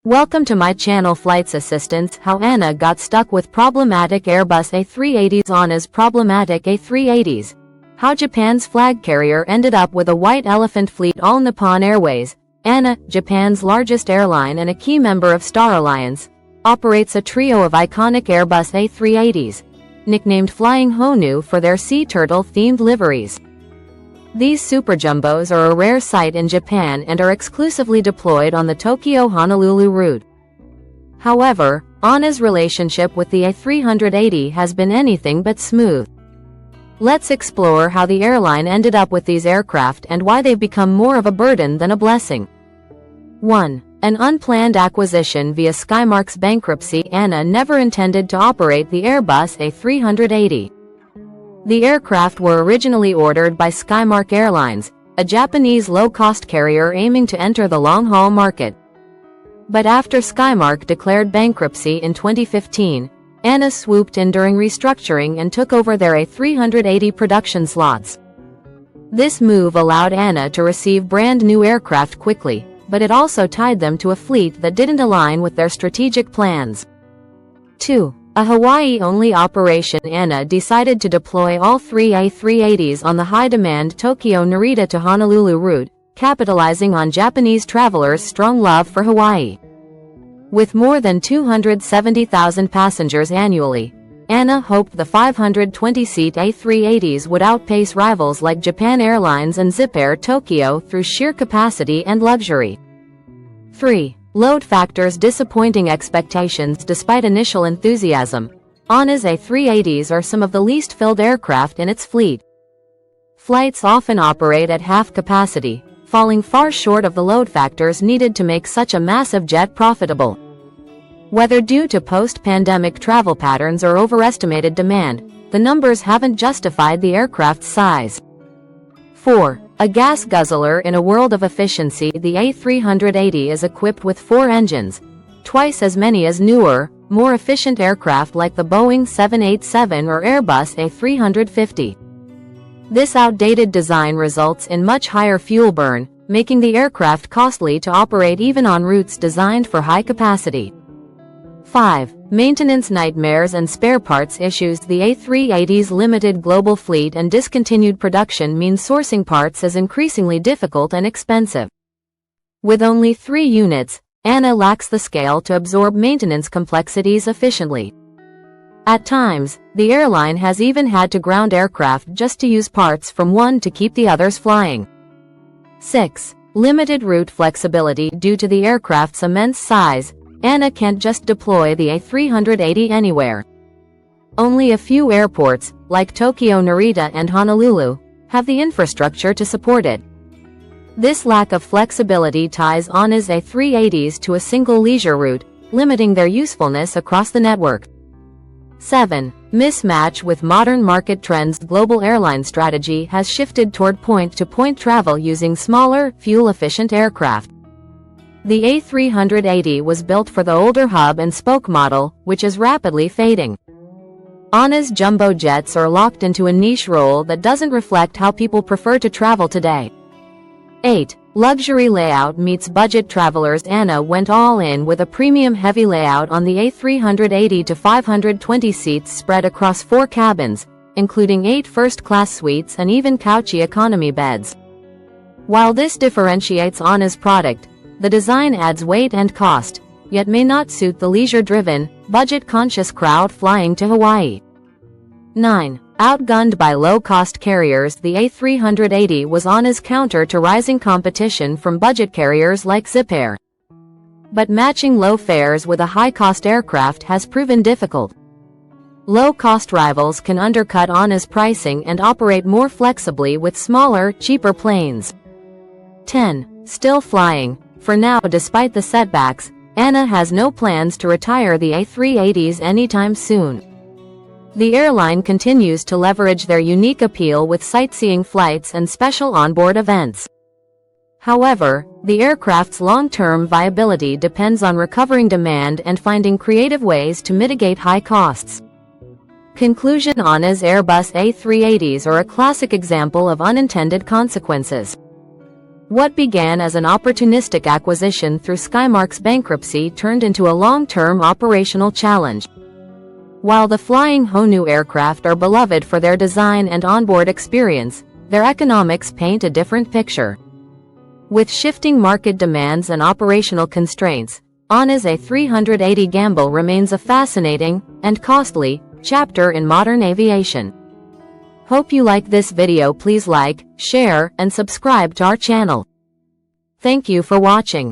Welcome to my channel Flights Assistance. How Anna got stuck with problematic Airbus A380s. Anna's problematic A380s. How Japan's flag carrier ended up with a white elephant fleet. All Nippon Airways, Anna, Japan's largest airline and a key member of Star Alliance, operates a trio of iconic Airbus A380s, nicknamed Flying Honu for their sea turtle-themed liveries. These super jumbos are a rare sight in Japan and are exclusively deployed on the Tokyo-Honolulu route. However, Anna's relationship with the A380 has been anything but smooth. Let's explore how the airline ended up with these aircraft and why they've become more of a burden than a blessing. 1. An unplanned acquisition via Skymark's bankruptcy. Anna never intended to operate the Airbus A380. The aircraft were originally ordered by Skymark Airlines, a Japanese low-cost carrier aiming to enter the long-haul market. But after Skymark declared bankruptcy in 2015, Anna swooped in during restructuring and took over their A380 production slots. This move allowed Anna to receive brand-new aircraft quickly, but it also tied them to a fleet that didn't align with their strategic plans. 2. A Hawaii-only operation. Anna decided to deploy all three A380s on the high-demand Tokyo-Narita to Honolulu route, capitalizing on Japanese travelers' strong love for Hawaii. With more than 270,000 passengers annually, Anna hoped the 520-seat A380s would outpace rivals like Japan Airlines and Zip Air Tokyo through sheer capacity and luxury. 3. Load factors. Disappointing expectations. Despite initial enthusiasm, Anna's A380s are some of the least filled aircraft in its fleet. Flights often operate at half capacity, falling far short of the load factors needed to make such a massive jet profitable. Whether due to post-pandemic travel patterns or overestimated demand, the numbers haven't justified the aircraft's size. 4. A gas guzzler. In a world of efficiency, the A380 is equipped with 4 engines, twice as many as newer, more efficient aircraft like the Boeing 787 or Airbus A350. This outdated design results in much higher fuel burn, making the aircraft costly to operate even on routes designed for high capacity. 5. Maintenance nightmares and spare parts issues. The A380's limited global fleet and discontinued production mean sourcing parts is increasingly difficult and expensive. With only 3 units, Anna lacks the scale to absorb maintenance complexities efficiently. At times, the airline has even had to ground aircraft just to use parts from one to keep the others flying. 6. Limited route flexibility. Due to the aircraft's immense size, Anna can't just deploy the A380 anywhere. Only a few airports, like Tokyo Narita and Honolulu, have the infrastructure to support it. This lack of flexibility ties Anna's A380s to a single leisure route, limiting their usefulness across the network. 7. Mismatch with modern market trends. Global airline strategy has shifted toward point-to-point travel using smaller, fuel-efficient aircraft. The A380 was built for the older hub-and-spoke model, which is rapidly fading. Anna's jumbo jets are locked into a niche role that doesn't reflect how people prefer to travel today. 8. Luxury layout meets budget travelers. Anna went all in with a premium-heavy layout on the A380 to 520 seats spread across 4 cabins, including 8 first-class suites and even couchy economy beds. While this differentiates Anna's product, the design adds weight and cost, yet may not suit the leisure-driven, budget-conscious crowd flying to Hawaii. 9. Outgunned by low-cost carriers. The A380 was Anna's counter to rising competition from budget carriers like Zip Air. But matching low fares with a high-cost aircraft has proven difficult. Low-cost rivals can undercut Anna's pricing and operate more flexibly with smaller, cheaper planes. 10. Still flying. For now, despite the setbacks, Anna has no plans to retire the A380s anytime soon. The airline continues to leverage their unique appeal with sightseeing flights and special onboard events. However, the aircraft's long-term viability depends on recovering demand and finding creative ways to mitigate high costs. Conclusion. Anna's Airbus A380s are a classic example of unintended consequences. What began as an opportunistic acquisition through Skymark's bankruptcy turned into a long-term operational challenge. While the flying Honu aircraft are beloved for their design and onboard experience, their economics paint a different picture. With shifting market demands and operational constraints, ANA's A380 gamble remains a fascinating, and costly, chapter in modern aviation. Hope you like this video. Please like, share, and subscribe to our channel. Thank you for watching.